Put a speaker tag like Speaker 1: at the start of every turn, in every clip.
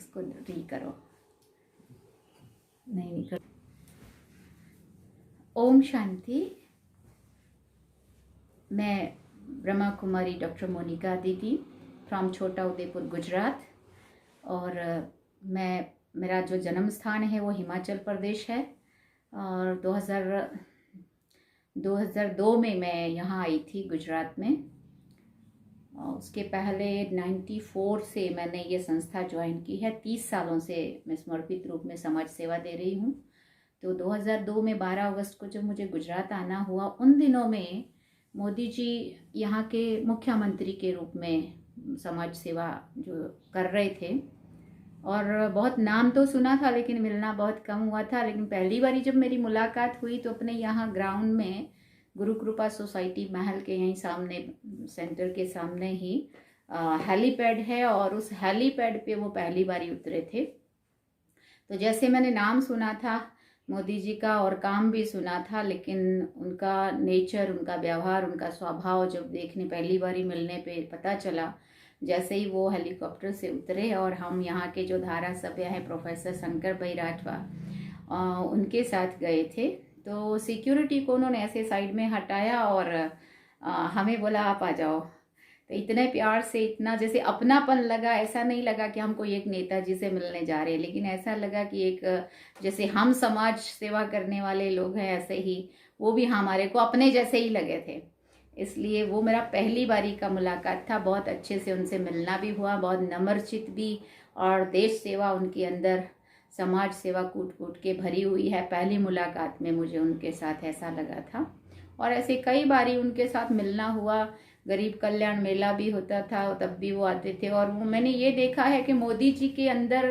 Speaker 1: इसको री करो, नहीं कर। ओम शांति। मैं ब्रह्मा कुमारी डॉक्टर मोनिका दीदी फ्रॉम छोटा उदेपुर गुजरात। और मेरा जो जन्म स्थान है वो हिमाचल प्रदेश है। और 2002 में मैं यहाँ आई थी गुजरात में। और उसके पहले 94 से मैंने ये संस्था ज्वाइन की है। 30 सालों से मैं समर्पित रूप में समाज सेवा दे रही हूँ। तो 2002 में 12 अगस्त को जब मुझे गुजरात आना हुआ, उन दिनों में मोदी जी यहाँ के मुख्यमंत्री के रूप में समाज सेवा जो कर रहे थे। और बहुत नाम तो सुना था लेकिन मिलना बहुत कम हुआ था। लेकिन पहली बारी जब मेरी मुलाकात हुई तो अपने यहाँ ग्राउंड में गुरु कृपा सोसाइटी महल के यहीं सामने, सेंटर के सामने ही हेलीपैड है, और उस हेलीपैड पे वो पहली बारी उतरे थे। तो जैसे मैंने नाम सुना था मोदी जी का और काम भी सुना था, लेकिन उनका नेचर, उनका व्यवहार, उनका स्वभाव जब देखने पहली बारी मिलने पे पता चला। जैसे ही वो हेलीकॉप्टर से उतरे और हम यहाँ के जो धारासभ्य हैं प्रोफेसर शंकर भाई राठवा, उनके साथ गए थे, तो सिक्योरिटी को उन्होंने ऐसे साइड में हटाया और हमें बोला आप आ जाओ। तो इतने प्यार से, इतना जैसे अपनापन लगा। ऐसा नहीं लगा कि हम कोई एक नेताजी से मिलने जा रहे हैं, लेकिन ऐसा लगा कि एक जैसे हम समाज सेवा करने वाले लोग हैं, ऐसे ही वो भी हमारे को अपने जैसे ही लगे थे। इसलिए वो मेरा पहली बारी का मुलाकात था। बहुत अच्छे से उनसे मिलना भी हुआ, बहुत नम्रचित भी, और देश सेवा उनके अंदर, समाज सेवा कूट कूट के भरी हुई है। पहली मुलाकात में मुझे उनके साथ ऐसा लगा था। और ऐसे कई बारी उनके साथ मिलना हुआ। गरीब कल्याण मेला भी होता था, तब भी वो आते थे। और वो मैंने ये देखा है कि मोदी जी के अंदर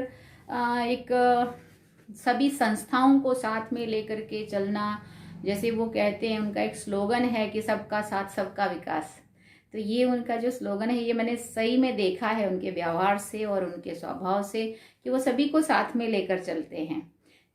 Speaker 1: एक सभी संस्थाओं को साथ में लेकर के चलना, जैसे वो कहते हैं, उनका एक स्लोगन है कि सबका साथ सबका विकास। तो ये उनका जो स्लोगन है, ये मैंने सही में देखा है उनके व्यवहार से और उनके स्वभाव से, कि वो सभी को साथ में लेकर चलते हैं।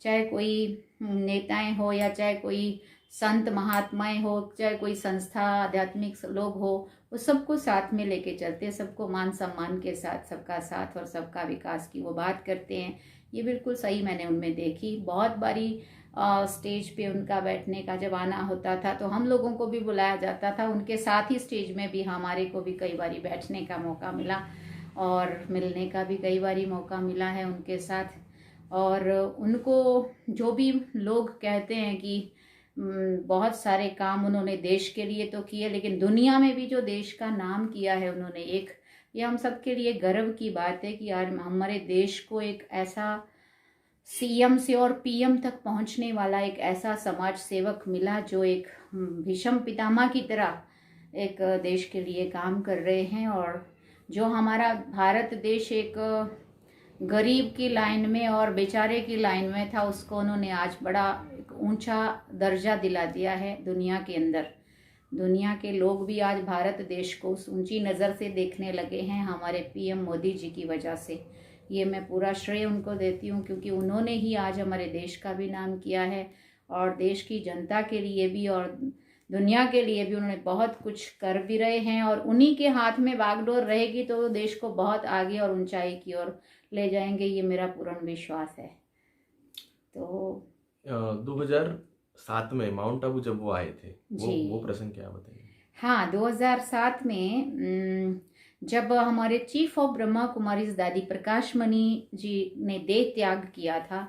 Speaker 1: चाहे कोई नेताएं हो या चाहे कोई संत महात्माएं हो, चाहे कोई संस्था आध्यात्मिक लोग हो, वो सबको साथ में लेके चलते हैं। सबको मान सम्मान के साथ, सबका साथ और सबका विकास की वो बात करते हैं। ये बिल्कुल सही मैंने उनमें देखी। बहुत बारी स्टेज पे उनका बैठने का जब आना होता था तो हम लोगों को भी बुलाया जाता था। उनके साथ ही स्टेज में भी हमारे को भी कई बारी बैठने का मौका मिला और मिलने का भी कई बारी मौका मिला है उनके साथ। और उनको जो भी लोग कहते हैं कि बहुत सारे काम उन्होंने देश के लिए तो किए, लेकिन दुनिया में भी जो देश का नाम किया है उन्होंने, एक ये हम सबके लिए गर्व की बात है कि यार हमारे देश को एक ऐसा सीएम से और पीएम तक पहुंचने वाला एक ऐसा समाज सेवक मिला जो एक भीष्म पितामह की तरह एक देश के लिए काम कर रहे हैं। और जो हमारा भारत देश एक गरीब की लाइन में और बेचारे की लाइन में था, उसको उन्होंने आज बड़ा एक ऊंचा दर्जा दिला दिया है दुनिया के अंदर। दुनिया के लोग भी आज भारत देश को उस ऊंची नज़र से देखने लगे हैं हमारे पीएम मोदी जी की वजह से। ये मैं पूरा श्रेय उनको देती हूँ, क्योंकि उन्होंने ही आज हमारे देश का भी नाम किया है और देश की जनता के लिए भी और दुनिया के लिए भी उन्होंने बहुत कुछ कर भी रहे हैं। और उन्हीं के हाथ में बागडोर रहेगी तो देश को बहुत आगे और ऊंचाई की ओर ले जाएंगे, ये मेरा पूर्ण विश्वास है। तो
Speaker 2: 2007 में माउंट आबू जब वो आए थे, वो प्रसंग क्या बताइए।
Speaker 1: हाँ, 2007 में जब हमारे चीफ ऑफ ब्रह्मा कुमारीज दादी प्रकाश मणि जी ने देह त्याग किया था,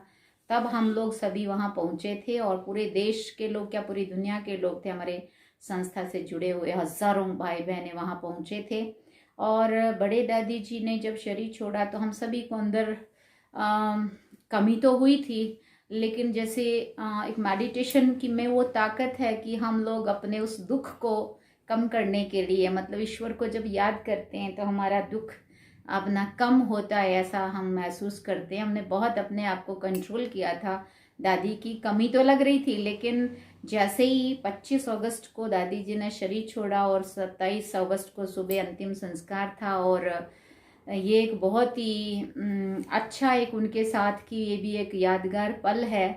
Speaker 1: तब हम लोग सभी वहाँ पहुँचे थे। और पूरे देश के लोग, क्या पूरी दुनिया के लोग थे, हमारे संस्था से जुड़े हुए हजारों भाई बहने वहाँ पहुँचे थे। और बड़े दादी जी ने जब शरीर छोड़ा तो हम सभी को अंदर कमी तो हुई थी, लेकिन जैसे एक मेडिटेशन की में वो ताकत है कि हम लोग अपने उस दुख को कम करने के लिए, मतलब ईश्वर को जब याद करते हैं तो हमारा दुख अपना कम होता है, ऐसा हम महसूस करते हैं। हमने बहुत अपने आप को कंट्रोल किया था। दादी की कमी तो लग रही थी, लेकिन जैसे ही 25 अगस्त को दादी जी ने शरीर छोड़ा और 27 अगस्त को सुबह अंतिम संस्कार था, और ये एक बहुत ही अच्छा एक उनके साथ की ये भी एक यादगार पल है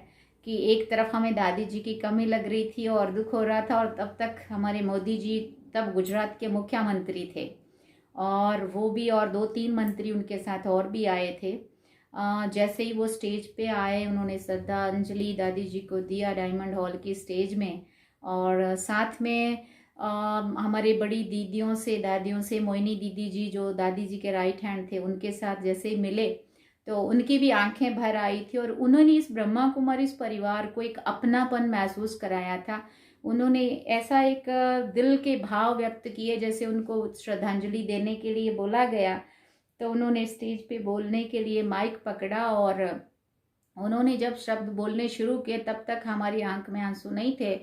Speaker 1: कि एक तरफ हमें दादी जी की कमी लग रही थी और दुख हो रहा था, और तब तक हमारे मोदी जी तब गुजरात के मुख्यमंत्री थे, और वो भी और 2-3 मंत्री उनके साथ और भी आए थे। जैसे ही वो स्टेज पे आए उन्होंने श्रद्धांजलि दादी जी को दिया डायमंड हॉल की स्टेज में। और साथ में हमारे बड़ी दीदियों से दादियों से मोइनी दीदी जी जो दादी जी के राइट हैंड थे उनके साथ जैसे ही मिले तो उनकी भी आंखें भर आई थी और उन्होंने इस ब्रह्मा कुमारी इस परिवार को एक अपनापन महसूस कराया था। उन्होंने ऐसा एक दिल के भाव व्यक्त किए जैसे उनको श्रद्धांजलि देने के लिए बोला गया तो उन्होंने स्टेज पे बोलने के लिए माइक पकड़ा और उन्होंने जब शब्द बोलने शुरू किए तब तक हमारी आंख में आंसू नहीं थे,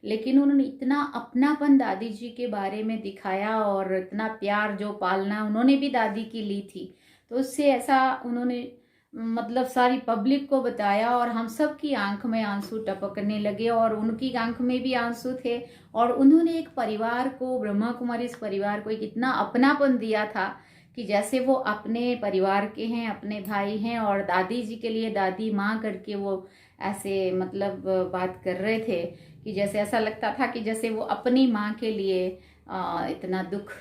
Speaker 1: लेकिन उन्होंने इतना अपनापन दादी जी के बारे में दिखाया और इतना प्यार जो पालना उन्होंने भी दादी की ली थी तो उससे ऐसा उन्होंने मतलब सारी पब्लिक को बताया और हम सब की आंख में आंसू टपकने लगे और उनकी आंख में भी आंसू थे। और उन्होंने एक परिवार को ब्रह्मा कुमारी इस परिवार को एक इतना अपनापन दिया था कि जैसे वो अपने परिवार के हैं, अपने भाई हैं और दादी जी के लिए दादी माँ करके वो ऐसे मतलब बात कर रहे थे कि जैसे ऐसा लगता था कि जैसे वो अपनी माँ के लिए इतना दुख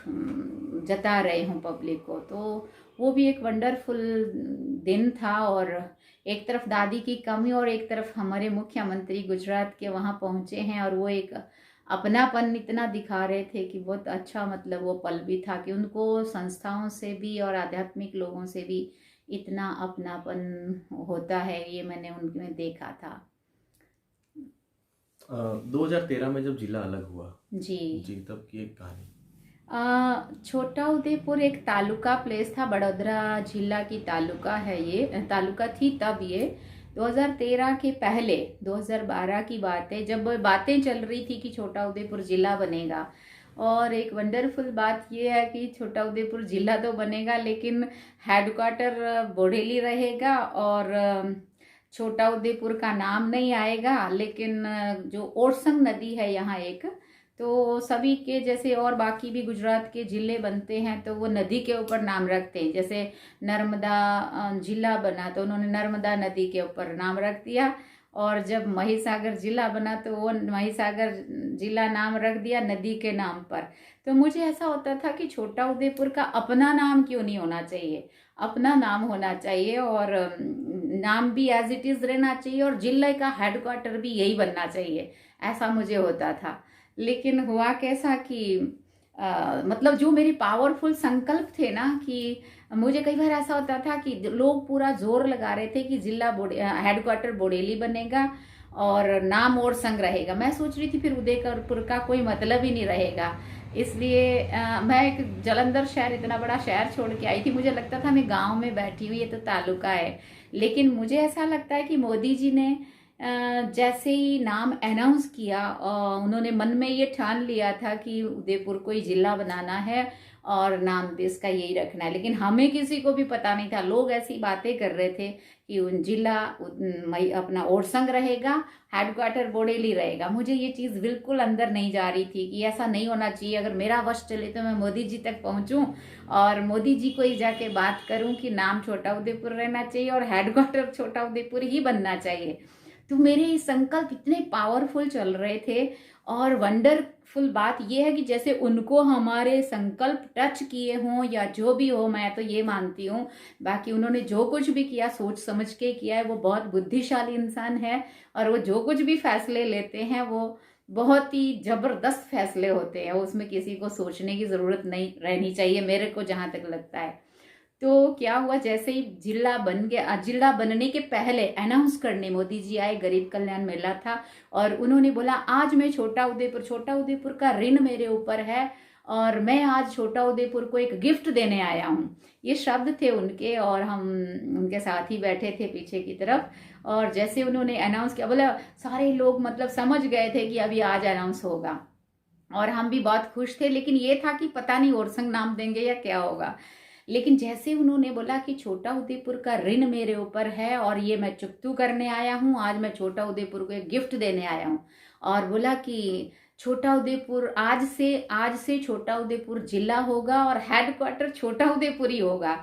Speaker 1: जता रहे हों पब्लिक को। तो वो भी एक वंडरफुल दिन था और एक तरफ दादी की कमी और एक तरफ हमारे मुख्यमंत्री गुजरात के वहाँ पहुँचे हैं और वो एक अपनापन इतना दिखा रहे थे कि बहुत अच्छा मतलब वो पल भी था कि उनको संस्थाओं से भी और आध्यात्मिक लोगों से भी इतना अपनापन होता है, ये मैंने उनमें देखा था।
Speaker 2: 2013 में जब जिला अलग हुआ
Speaker 1: जी
Speaker 2: तब की एक कहानी।
Speaker 1: छोटा उदेपुर एक तालुका प्लेस था, बड़ोदरा जिला की तालुका है, ये तालुका थी तब। ये 2013 के पहले 2012 की बात है जब बातें चल रही थी कि छोटा उदेपुर जिला बनेगा। और एक वंडरफुल बात ये है कि छोटा उदेपुर जिला तो बनेगा लेकिन हेडक्वार्टर बोडेली रहेगा और छोटा उदेपुर का नाम नहीं आएगा, लेकिन जो ओरसंग नदी है यहाँ एक, तो सभी के जैसे और बाकी भी गुजरात के जिले बनते हैं तो वो नदी के ऊपर नाम रखते हैं। जैसे नर्मदा जिला बना तो उन्होंने नर्मदा नदी के ऊपर नाम रख दिया और जब महिसागर जिला बना तो वो महिसागर जिला नाम रख दिया नदी के नाम पर। तो मुझे ऐसा होता था कि छोटा उदेपुर का अपना नाम क्यों नहीं होना चाहिए, अपना नाम होना चाहिए और नाम भी एज इट इज़ रहना चाहिए और जिले का हेडक्वार्टर भी यही बनना चाहिए, ऐसा मुझे होता था। लेकिन हुआ कैसा कि मतलब जो मेरे पावरफुल संकल्प थे ना कि मुझे कई बार ऐसा होता था कि लोग पूरा जोर लगा रहे थे कि जिला हेडक्वार्टर बोडेली बनेगा और नाम ओरसंग रहेगा। मैं सोच रही थी फिर उदयपुर का कोई मतलब ही नहीं रहेगा, इसलिए मैं एक जलंधर शहर इतना बड़ा शहर छोड़ के आई थी, मुझे लगता था मैं गांव में बैठी हुई, ये तो तालुका है। लेकिन मुझे ऐसा लगता है कि मोदी जी ने जैसे ही नाम अनाउंस किया उन्होंने मन में ये ठान लिया था कि उदयपुर को ही जिला बनाना है और नाम भी इसका यही रखना है। लेकिन हमें किसी को भी पता नहीं था, लोग ऐसी बातें कर रहे थे कि जिला अपना ओरसंग रहेगा, हेडक्वार्टर बोडेली रहेगा। मुझे ये चीज़ बिल्कुल अंदर नहीं जा रही थी कि ऐसा नहीं होना चाहिए। अगर मेरा वश चले तो मैं मोदी जी तक पहुंचूं और मोदी जी को ही जाके बात करूं कि नाम छोटा उदेपुर रहना चाहिए और हेडक्वार्टर छोटा उदेपुर ही बनना चाहिए। तो मेरे संकल्प इतने पावरफुल चल रहे थे और वंडरफुल बात यह है कि जैसे उनको हमारे संकल्प टच किए हों या जो भी हो, मैं तो ये मानती हूँ, बाकी उन्होंने जो कुछ भी किया सोच समझ के किया है। वो बहुत बुद्धिशाली इंसान है और वो जो कुछ भी फैसले लेते हैं वो बहुत ही जबरदस्त फैसले होते हैं, उसमें किसी को सोचने की ज़रूरत नहीं रहनी चाहिए, मेरे को जहाँ तक लगता है। तो क्या हुआ, जैसे ही जिला बन गया, जिला बनने के पहले अनाउंस करने मोदी जी आए, गरीब कल्याण मेला था और उन्होंने बोला आज मैं छोटा उदेपुर का ऋण मेरे ऊपर है और मैं आज छोटा उदेपुर को एक गिफ्ट देने आया हूँ। ये शब्द थे उनके और हम उनके साथ ही बैठे थे पीछे की तरफ। और जैसे उन्होंने अनाउंस किया, बोला सारे लोग मतलब समझ गए थे कि अभी आज अनाउंस होगा और हम भी बहुत खुश थे। लेकिन ये था कि पता नहीं ओरसंग नाम देंगे या क्या होगा। लेकिन जैसे उन्होंने बोला कि छोटा उदेपुर का ऋण मेरे ऊपर है और ये मैं चुकतू करने आया हूँ, आज मैं छोटा उदेपुर को एक गिफ्ट देने आया हूँ, और बोला कि छोटा उदेपुर आज से छोटा उदेपुर जिला होगा और हेडक्वार्टर छोटा उदेपुर ही होगा।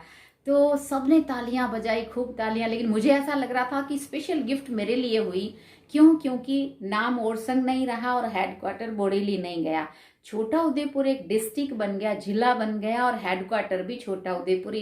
Speaker 1: तो सबने तालियां बजाई, खूब तालियां। लेकिन मुझे ऐसा लग रहा था कि स्पेशल गिफ्ट मेरे लिए हुई, क्योंकि नाम ओरसंग नहीं रहा और हेडक्वार्टर बोडेली नहीं गया। छोटा उदेपुर एक डिस्ट्रिक्ट बन गया, जिला बन गया, और हेडक्वार्टर भी छोटा उदेपुर ही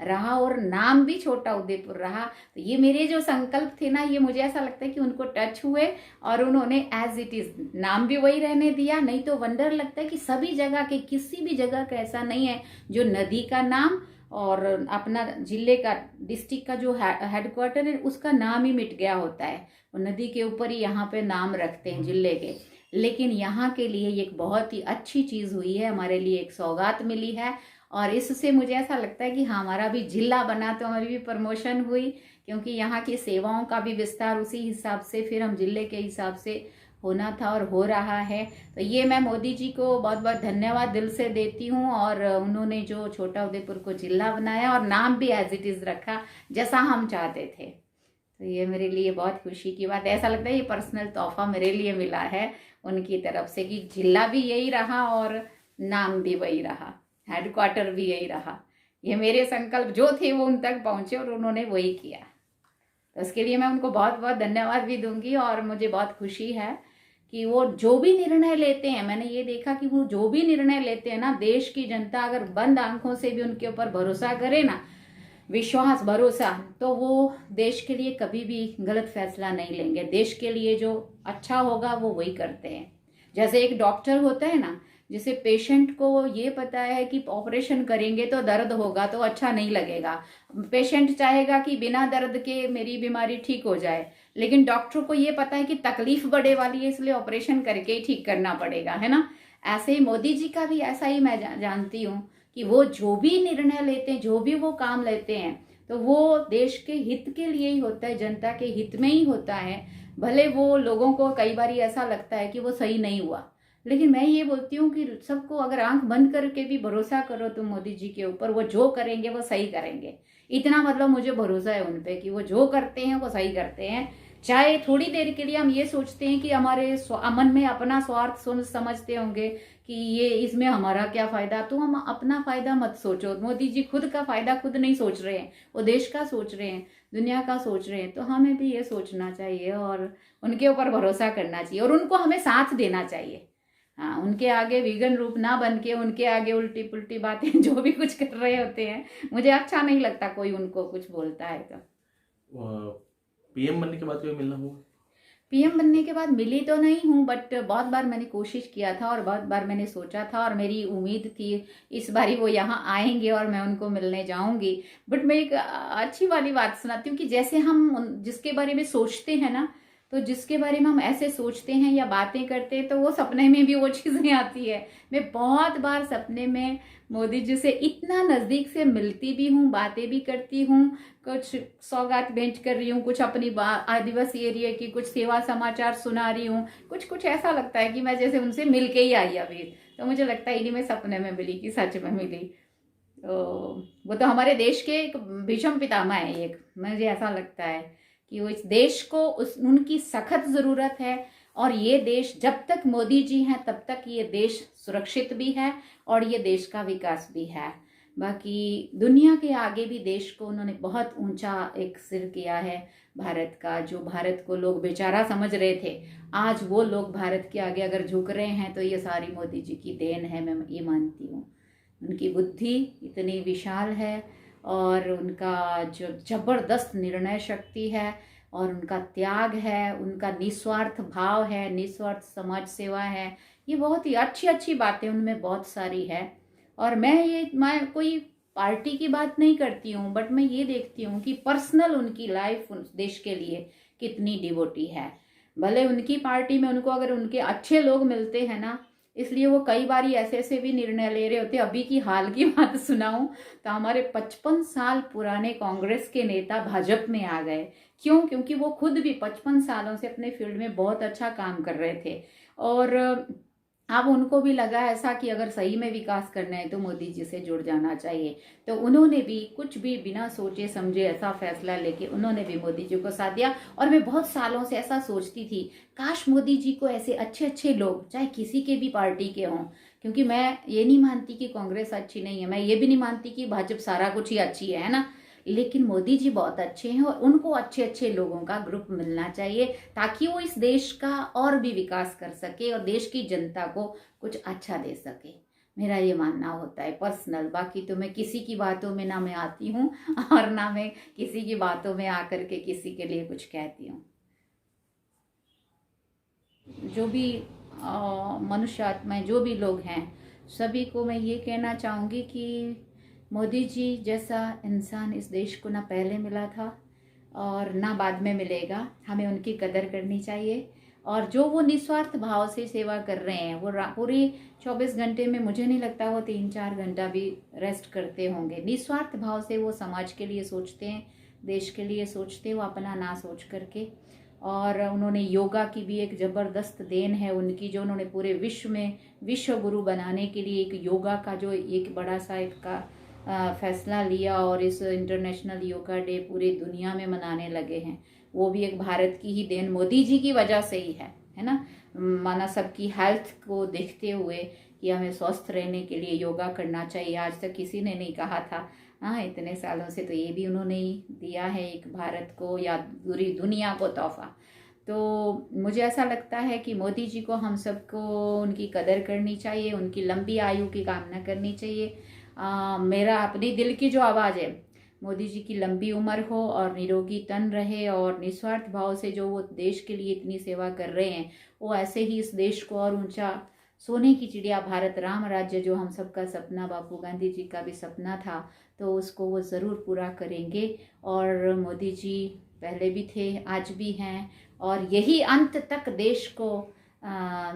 Speaker 1: रहा और नाम भी छोटा उदेपुर रहा। तो ये मेरे जो संकल्प थे ना, ये मुझे ऐसा लगता है कि उनको टच हुए और उन्होंने एज इट इज नाम भी वही रहने दिया। नहीं तो वंडर लगता है कि सभी जगह के, किसी भी जगह का ऐसा नहीं है जो नदी का नाम और अपना जिले का, डिस्ट्रिक्ट का जो हेडक्वार्टर है उसका नाम ही मिट गया होता है। वो नदी के ऊपर ही यहाँ पे नाम रखते हैं जिले के। लेकिन यहाँ के लिए एक बहुत ही अच्छी चीज़ हुई है, हमारे लिए एक सौगात मिली है। और इससे मुझे ऐसा लगता है कि हमारा भी जिला बना तो हमारी भी प्रमोशन हुई, क्योंकि यहाँ की सेवाओं का भी विस्तार उसी हिसाब से फिर हम जिले के हिसाब से होना था और हो रहा है। तो ये मैं मोदी जी को बहुत बहुत धन्यवाद दिल से देती हूँ। और उन्होंने जो छोटा उदेपुर को जिला बनाया और नाम भी एज इट इज़ रखा जैसा हम चाहते थे, तो ये मेरे लिए बहुत खुशी की बात है। ऐसा लगता है ये पर्सनल तोहफा मेरे लिए मिला है उनकी तरफ से कि जिला भी यही रहा और नाम भी वही रहा, हेडक्वार्टर भी यही रहा। ये मेरे संकल्प जो थे वो उन तक पहुँचे और उन्होंने वही किया। तो इसके लिए मैं उनको बहुत बहुत धन्यवाद भी दूंगी। और मुझे बहुत खुशी है कि वो जो भी निर्णय लेते हैं, मैंने ये देखा कि वो जो भी निर्णय लेते हैं ना, देश की जनता अगर बंद आंखों से भी उनके ऊपर भरोसा करे ना, विश्वास भरोसा, तो वो देश के लिए कभी भी गलत फैसला नहीं लेंगे। देश के लिए जो अच्छा होगा वो वही करते हैं। जैसे एक डॉक्टर होता है ना, जिसे पेशेंट को ये पता है कि ऑपरेशन करेंगे तो दर्द होगा तो अच्छा नहीं लगेगा, पेशेंट चाहेगा कि बिना दर्द के मेरी बीमारी ठीक हो जाए, लेकिन डॉक्टर को ये पता है कि तकलीफ बड़े वाली है इसलिए ऑपरेशन करके ही ठीक करना पड़ेगा, है ना। ऐसे ही मोदी जी का भी ऐसा ही मैं जानती हूँ कि वो जो भी निर्णय लेते हैं, जो भी वो काम लेते हैं, तो वो देश के हित के लिए ही होता है, जनता के हित में ही होता है। भले वो लोगों को कई बार ऐसा लगता है कि वो सही नहीं हुआ, लेकिन मैं ये बोलती हूँ कि सबको अगर आंख बंद करके भी भरोसा करो तुम मोदी जी के ऊपर, वो जो करेंगे वो सही करेंगे। इतना मतलब मुझे भरोसा है उन पे कि वो जो करते हैं वो सही करते हैं। चाहे थोड़ी देर के लिए हम ये सोचते हैं कि हमारे मन में अपना स्वार्थ समझते होंगे कि ये इसमें हमारा क्या फायदा, तो हम अपना फायदा मत सोचो। मोदी जी खुद का फायदा खुद नहीं सोच रहे हैं, वो देश का सोच रहे हैं, दुनिया का सोच रहे हैं। तो हमें भी ये सोचना चाहिए और उनके ऊपर भरोसा करना चाहिए और उनको हमें साथ देना चाहिए। हाँ, उनके आगे विघन रूप ना बन के उनके आगे उल्टी पुल्टी बातें जो भी कुछ कर रहे होते हैं, मुझे अच्छा नहीं लगता कोई उनको कुछ बोलता है। तो
Speaker 2: पीएम बनने के बाद कोई मिलना हुआ?
Speaker 1: पीएम बनने के बाद मिली तो नहीं हूँ, बट बहुत बार मैंने कोशिश किया था और बहुत बार मैंने सोचा था और मेरी उम्मीद थी इस बारी वो यहाँ आएंगे और मैं उनको मिलने जाऊंगी। बट मैं एक अच्छी वाली बात सुनाती हूँ कि जैसे हम जिसके बारे में सोचते हैं ना, तो जिसके बारे में हम ऐसे सोचते हैं या बातें करते हैं, तो वो सपने में भी वो चीज़ें आती है। मैं बहुत बार सपने में मोदी जी से इतना नज़दीक से मिलती भी हूँ, बातें भी करती हूँ, कुछ सौगात भेंट कर रही हूँ, कुछ अपनी आदिवासी एरिया की कुछ सेवा समाचार सुना रही हूँ, कुछ कुछ ऐसा लगता है कि मैं जैसे उनसे मिल के ही आई अभी। तो मुझे लगता है इन्हीं में सपने में मिली कि सच में मिली। तो वो तो हमारे देश के एक भीष्म पितामह है एक, मुझे ऐसा लगता है कि वो इस देश को उनकी सख्त ज़रूरत है। और ये देश जब तक मोदी जी हैं तब तक ये देश सुरक्षित भी है और ये देश का विकास भी है। बाकी दुनिया के आगे भी देश को उन्होंने बहुत ऊंचा एक सिर किया है भारत का। जो भारत को लोग बेचारा समझ रहे थे, आज वो लोग भारत के आगे अगर झुक रहे हैं तो ये सारी मोदी जी की देन है, मैं ये मानती हूँ। उनकी बुद्धि इतनी विशाल है और उनका जो जबरदस्त निर्णय शक्ति है और उनका त्याग है, उनका निस्वार्थ भाव है, निस्वार्थ समाज सेवा है, ये बहुत ही अच्छी अच्छी बातें उनमें बहुत सारी है। और मैं कोई पार्टी की बात नहीं करती हूँ, बट मैं ये देखती हूँ कि पर्सनल उनकी लाइफ उस देश के लिए कितनी डिवोटी है। भले उनकी पार्टी में उनको अगर उनके अच्छे लोग मिलते हैं ना, इसलिए वो कई बार ऐसे ऐसे भी निर्णय ले रहे होते। अभी की हाल की बात सुनाऊं तो हमारे 55 साल पुराने कांग्रेस के नेता भाजपा में आ गए। क्यों? क्योंकि वो खुद भी 55 सालों से अपने फील्ड में बहुत अच्छा काम कर रहे थे और अब उनको भी लगा ऐसा कि अगर सही में विकास करना है तो मोदी जी से जुड़ जाना चाहिए। तो उन्होंने भी कुछ भी बिना सोचे समझे ऐसा फैसला लेके उन्होंने भी मोदी जी को साथ दिया। और मैं बहुत सालों से ऐसा सोचती थी, काश मोदी जी को ऐसे अच्छे अच्छे लोग, चाहे किसी के भी पार्टी के हों, क्योंकि मैं ये नहीं मानती कि कांग्रेस अच्छी नहीं है, मैं ये भी नहीं मानती कि भाजपा सारा कुछ ही अच्छी है ना, लेकिन मोदी जी बहुत अच्छे हैं और उनको अच्छे अच्छे लोगों का ग्रुप मिलना चाहिए ताकि वो इस देश का और भी विकास कर सके और देश की जनता को कुछ अच्छा दे सके। मेरा ये मानना होता है पर्सनल। बाकी तो मैं किसी की बातों में ना मैं आती हूँ और ना मैं किसी की बातों में आकर के किसी के लिए कुछ कहती हूँ। जो भी मनुष्य आत्माएं जो भी लोग हैं सभी को मैं ये कहना चाहूँगी कि मोदी जी जैसा इंसान इस देश को ना पहले मिला था और ना बाद में मिलेगा। हमें उनकी कदर करनी चाहिए और जो वो निस्वार्थ भाव से सेवा कर रहे हैं वो पूरी 24 घंटे में मुझे नहीं लगता वो 3-4 घंटा भी रेस्ट करते होंगे। निस्वार्थ भाव से वो समाज के लिए सोचते हैं, देश के लिए सोचते हैं, वो अपना ना सोच करके। और उन्होंने योगा की भी एक ज़बरदस्त देन है उनकी, जो उन्होंने पूरे विश्व में विश्व गुरु बनाने के लिए एक योगा का जो एक बड़ा सा एक का फैसला लिया और इस इंटरनेशनल योगा डे पूरी दुनिया में मनाने लगे हैं। वो भी एक भारत की ही देन मोदी जी की वजह से ही है ना। माना सबकी हेल्थ को देखते हुए कि हमें स्वस्थ रहने के लिए योगा करना चाहिए। आज तक किसी ने नहीं कहा था। हाँ, इतने सालों से तो ये भी उन्होंने ही दिया है एक भारत को या पूरी दुनिया को तोहफा। तो मुझे ऐसा लगता है कि मोदी जी को हम सबको उनकी कदर करनी चाहिए, उनकी लंबी आयु की कामना करनी चाहिए। मेरा अपनी दिल की जो आवाज़ है, मोदी जी की लंबी उम्र हो और निरोगी तन रहे और निस्वार्थ भाव से जो वो देश के लिए इतनी सेवा कर रहे हैं वो ऐसे ही इस देश को और ऊंचा, सोने की चिड़िया भारत राम राज्य जो हम सबका सपना, बापू गांधी जी का भी सपना था, तो उसको वो ज़रूर पूरा करेंगे। और मोदी जी पहले भी थे, आज भी हैं और यही अंत तक देश को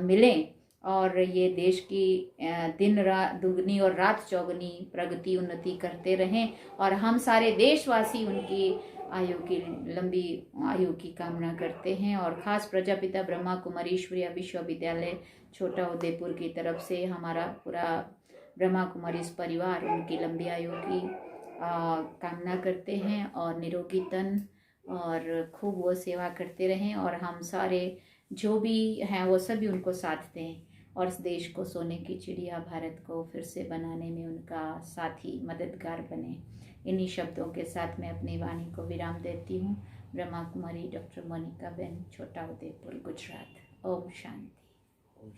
Speaker 1: मिलें और ये देश की दिन रात दुगनी और रात चौगनी प्रगति उन्नति करते रहें और हम सारे देशवासी उनकी आयु की लंबी आयु की कामना करते हैं। और ख़ास प्रजापिता ब्रह्मा कुमारी ईश्वरीय विश्वविद्यालय छोटा उदयपुर की तरफ से हमारा पूरा ब्रह्मा कुमारी परिवार उनकी लंबी आयु की कामना करते हैं और निरोगी तन और खूब वो सेवा करते रहें और हम सारे जो भी हैं वो सभी उनको साथ दें और इस देश को सोने की चिड़िया भारत को फिर से बनाने में उनका साथी मददगार बने। इन्हीं शब्दों के साथ मैं अपनी वाणी को विराम देती हूँ। ब्रह्मा कुमारी डॉक्टर मोनिका बेन, छोटा उदयपुर, गुजरात। ओम शांति।